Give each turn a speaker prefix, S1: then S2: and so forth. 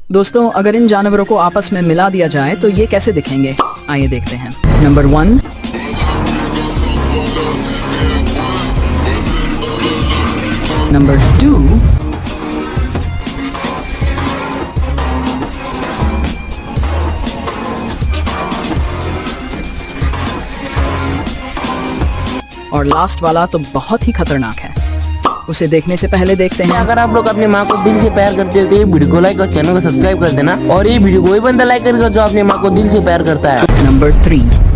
S1: दोस्तों अगर इन जानवरों को आपस में मिला दिया जाए तो ये कैसे दिखेंगे, आइए देखते हैं। नंबर 1, नंबर 2, और लास्ट वाला तो बहुत ही खतरनाक है, उसे देखने से पहले देखते हैं।
S2: अगर आप लोग अपनी माँ को दिल से प्यार करते हो तो ये वीडियो को लाइक और चैनल को सब्सक्राइब कर देना, और ये वीडियो को ही बंदा लाइक करेगा जो अपनी माँ को दिल से प्यार करता है।
S1: नंबर 3,